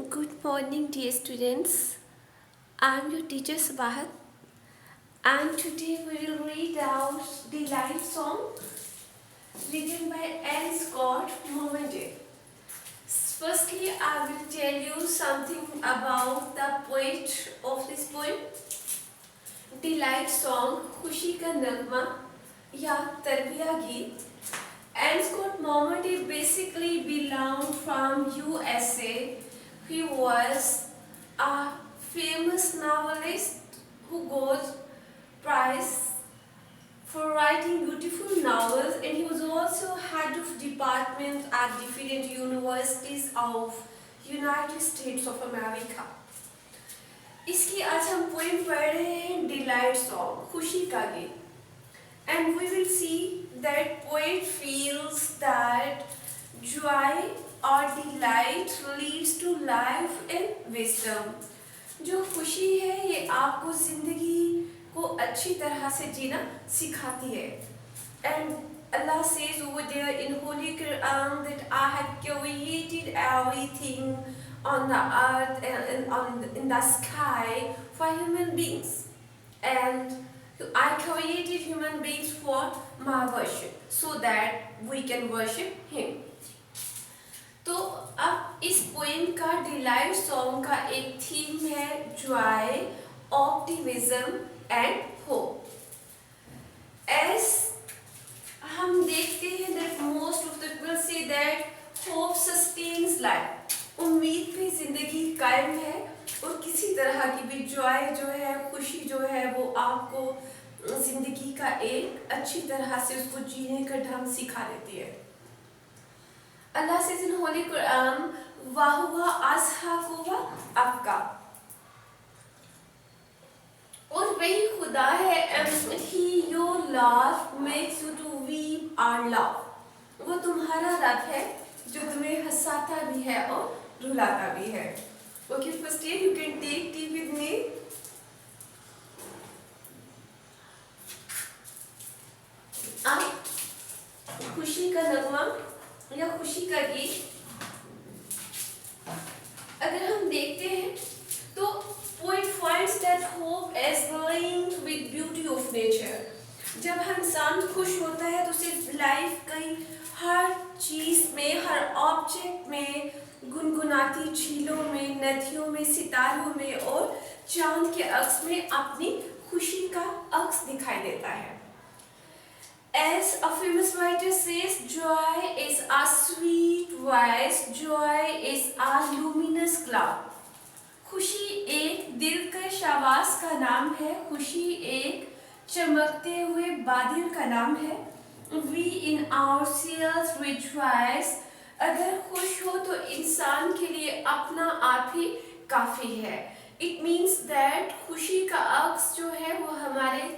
Good morning, dear students. I am your teacher Sabahat, and today we will read out the life song written by Anne Scott Mohammed. Firstly, I will tell you something about the poet of this poem. The life song खुशी का नगमा या तरबिया गीत. Anne Scott Mohammed basically belonged from USA. He was a famous novelist who got prize for writing beautiful novels, and he was also head of department at different universities of United States of America. इसकी आज हम poem पढ़ रहे हैं delight song खुशी का गीत. And we will see that poet feels that joy or delight leads to life and wisdom. जो खुशी है ये आपको जिंदगी को अच्छी तरह से जीना सिखाती है. And Allah says over there in Holy Quran that I have created everything on the earth and in the sky for human beings. And I created human beings for my worship so that we can worship Him. तो अब इस poem का delight song का एक theme है joy, optimism and hope. As हम देखते हैं that most of the people say that hope sustains life. उम्मीद पे जिंदगी कायम है और किसी तरह की भी जॉय जो है, खुशी जो है, वो आपको जिंदगी का एक अच्छी तरह से उसको जीने का ढंग सिखा देती है. अल्लाह से इन होली कुरान वाहुवा असहाकुवा आपका, और वही खुदा है and he your love makes you to weep and laugh. वो तुम्हारा रब है जो तुम्हें हंसाता भी है और रुलाता भी है. Okay, first year you can take tea with me. अब खुशी का नगमा या खुशी का गीत अगर हम देखते हैं तो poet finds that hope is linked with beauty of nature. जब इंसान खुश होता है तो उसे लाइफ की हर चीज में, हर ऑब्जेक्ट में, गुनगुनाती झीलों में, नदियों में, सितारों में और चांद के अक्स में अपनी खुशी का अक्स दिखाई देता है. As a famous writer says, joy is a sweet voice, joy is a luminous cloud. खुशी एक दिलकश आवाज का नाम है, खुशी एक चमकते हुए बादल का नाम है. We in ourselves rejoice. अगर खुश हो तो इंसान के लिए अपना आप ही काफी है. It means that खुशी का अक्स जो है वो हमारे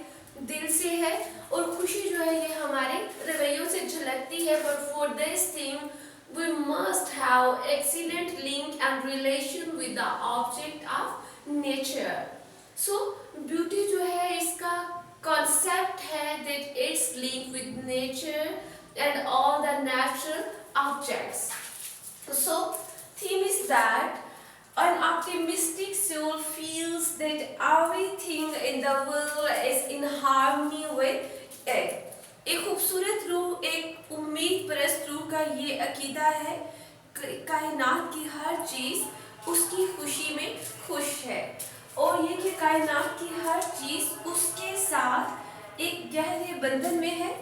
दिल से है और खुशी जो है ये हमारे रवैयों से झलकती है. But for this thing we must have excellent link and relation with the object of nature. So beauty जो है इसका concept है that it's linked with nature and all the natural objects. So theme is that an optimistic soul feels that everything in the world is in harmony with it. एक खूबसूरत रूह, एक उम्मीद परस्त रूह का ये अकीदा है कायनात की हर चीज उसकी खुशी में खुश है और ये कि कायनात की हर चीज उसके साथ एक गहरे बंधन में है.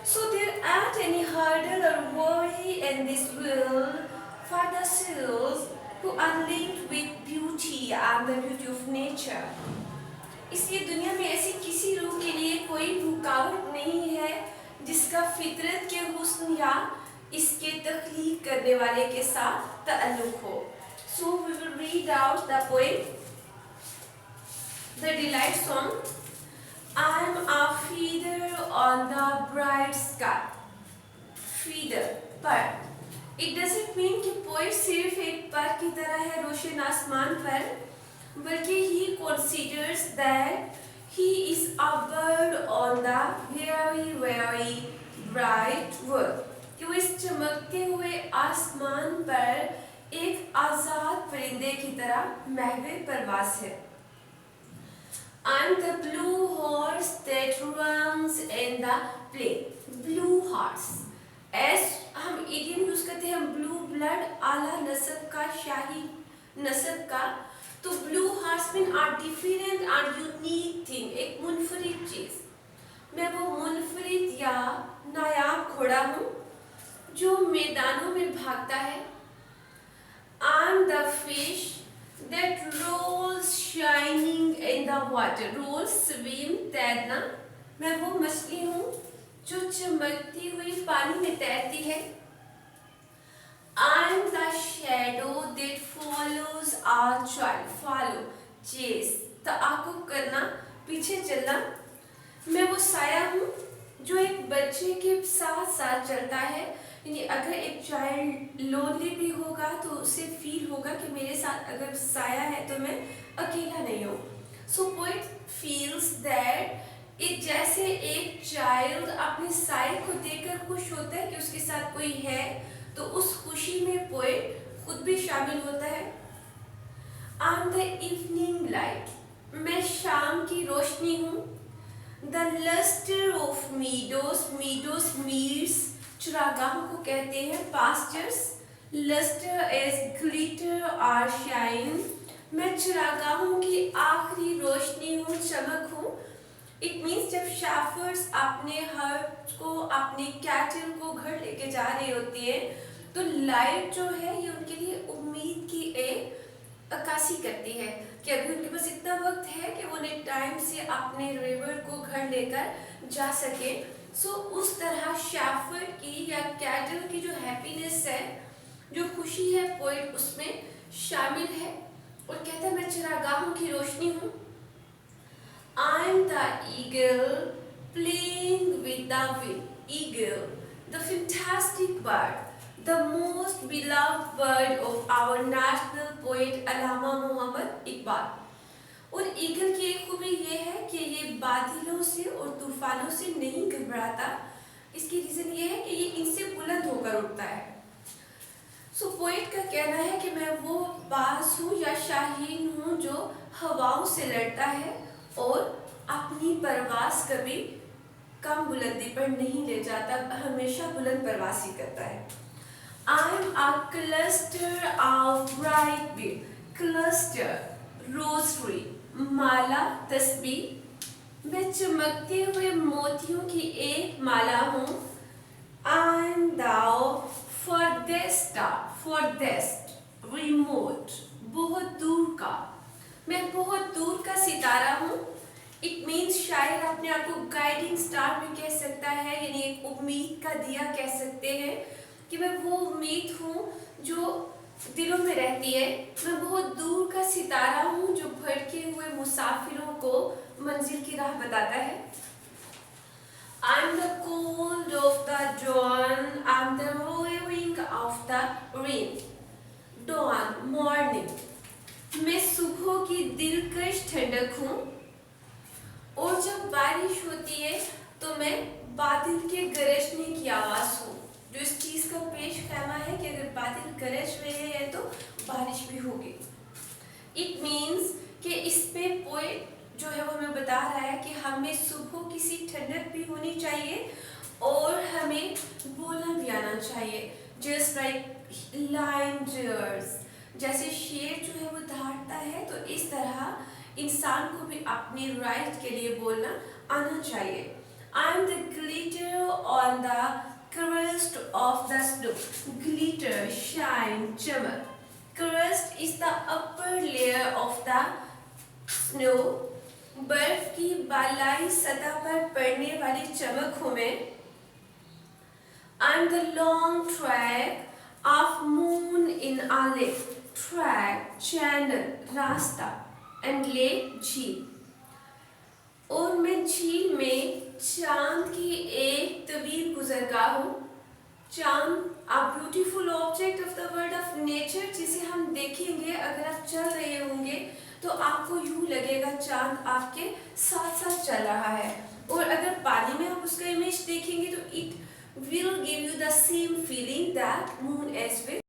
So there aren't any hurdle or worry in this world for the souls who are linked with beauty and the beauty of nature. इसलिए दुनिया में ऐसी किसी रूह के लिए कोई रुकावट नहीं है जिसका फितरत के हुस्न या इसके तख्लीक करने वाले के साथ ताल्लुक हो. So we will read out the poem, the delight song. I'm a feather on the bright sky. Feather, पर. It doesn't mean कि poet सिर्फ एक पर की तरह है रोशन आसमान पर, बल्कि he considers that he is a bird on the very very bright world. कि वो इस चमकते हुए आसमान पर एक आजाद परिंदे की तरह महवे परवास है। I'm the blue horse that runs in the plain. Blue horse. S हम इडियम यूज करते हैं ब्लू ब्लड, आला नस्ब का, शाही नस्ब का। तो blue horse mean are different और यूनिक थिंग, एक मुनफरिद चीज। मैं वो मुनफरिद या नायाब घोड़ा हूँ जो मैदानों में भागता है। I'm the fish that rolls shining in the water. Roll, swim, तैरना। मैं वो मछली हूँ जो चमकती हुई पानी में तैरती है। I'm the shadow that follows our child. Follow, chase, ताक़ुब करना, पीछे चलना। मैं वो साया हूँ जो एक बच्चे के साथ साथ चलता है। यानी अगर एक चाइल्ड लोनली भी होगा तो उसे फील होगा कि मेरे साथ अगर साया है तो मैं अकेला नहीं हूँ। सो पोएट फील्स दैट इट, जैसे एक चाइल्ड अपने साए को देखकर खुश होता है कि उसके साथ कोई है, तो उस खुशी में पोएट खुद भी शामिल होता है। I am the evening light, मैं शाम की रोशनी हूँ। The lustre of meadows, meadows meads चरागाहों को कहते हैं, पास्चर्स। लस्टर एज ग्लिटर और शाइन, मैं चरागाहों की आखिरी रोशनी हूँ, चमक हूँ। इट मीन्स जब शेफर्ड्स अपने हर्ड को, अपने कैटल को घर लेके जा रहे होते हैं तो लाइट जो है ये उनके लिए उम्मीद की एक अक्कासी करती है कि अभी उनके पास इतना वक्त है कि वो उन्हें टाइम से अपने रिवर को घर लेकर जा सके। सो उस तरह शेफर्ड की या कैटल की जो हैप्पीनेस है, जो खुशी है, पोएट उसमें शामिल है और कहता है मैं चरागाहों की रोशनी हूँ। I am the eagle playing with the wind. Eagle, the fantastic bird, the most beloved bird of our national poet अल्लामा मोहम्मद इकबाल। और ईगल की एक खूबी ये है कि ये बादलों से और तूफानों से नहीं घबराता। इसकी रीज़न ये है कि ये इनसे बुलंद होकर उड़ता है। सो पोएट का कहना है कि मैं वो बाज हूँ या शाहीन हूँ जो हवाओं से लड़ता है और अपनी परवास कभी कम बुलंदी पर नहीं ले जाता, हमेशा बुलंद परवास ही करता है। I am a cluster of bright bead. Cluster, rosary, माला, तस्बीह। मैं चमकते हुए मोतियों की एक माला हूँ। I am thou farthest star, farthest, remote, बहुत दूर का। मैं बहुत दूर का सितारा हूँ। इट मीन्स शायर अपने आप को गाइडिंग स्टार भी कह सकता है, यानी एक उम्मीद का दिया कह सकते हैं कि मैं वो उम्मीद हूँ जो दिलों में रहती है। मैं बहुत दूर का सितारा हूँ जो भटके हुए मुसाफिरों को मंजिल की राह बताता है। I am the cold of the dawn, I am the roaring of the rain. Dawn, morning, मैं सुबह की दिलकश ठंडक हूँ। और जब बारिश होती है तो मैं बादल के गरजने की आवाज़ हूँ, जो इस चीज़ का पेश खैमा है कि अगर बादल गरज रहे हैं तो बारिश भी होगी। इट मीन्स कि इस पे पोएट जो है वो हमें बता रहा है कि हमें सुबह किसी ठंडक भी होनी चाहिए और हमें बोलना भी आना चाहिए। जस्ट लाइक लाइन ड्रेयर्स, जैसे शेर जो है वो दहाड़ता है, तो इस तरह इंसान को भी अपनी राइट के लिए बोलना आना चाहिए। I am the glitter on the crust of the snow. Glitter, shine, चमक। Crust is the upper layer of the snow. बर्फ की बालाई सतह पर पड़ने वाली चमक हूँ मैं। I am the long track of moon in a lake. Track, channel, रास्ता, and lake, झील। और मैं झील में चांद की एक तवील गुजरगाह हूँ। चांद a beautiful object of the world of nature, जिसे हम देखेंगे अगर आप चल रहे होंगे तो आपको यूँ लगेगा चांद आपके साथ साथ चल रहा है, और अगर पानी में आप उसका इमेज देखेंगे तो it will give you the same feeling that moon as well.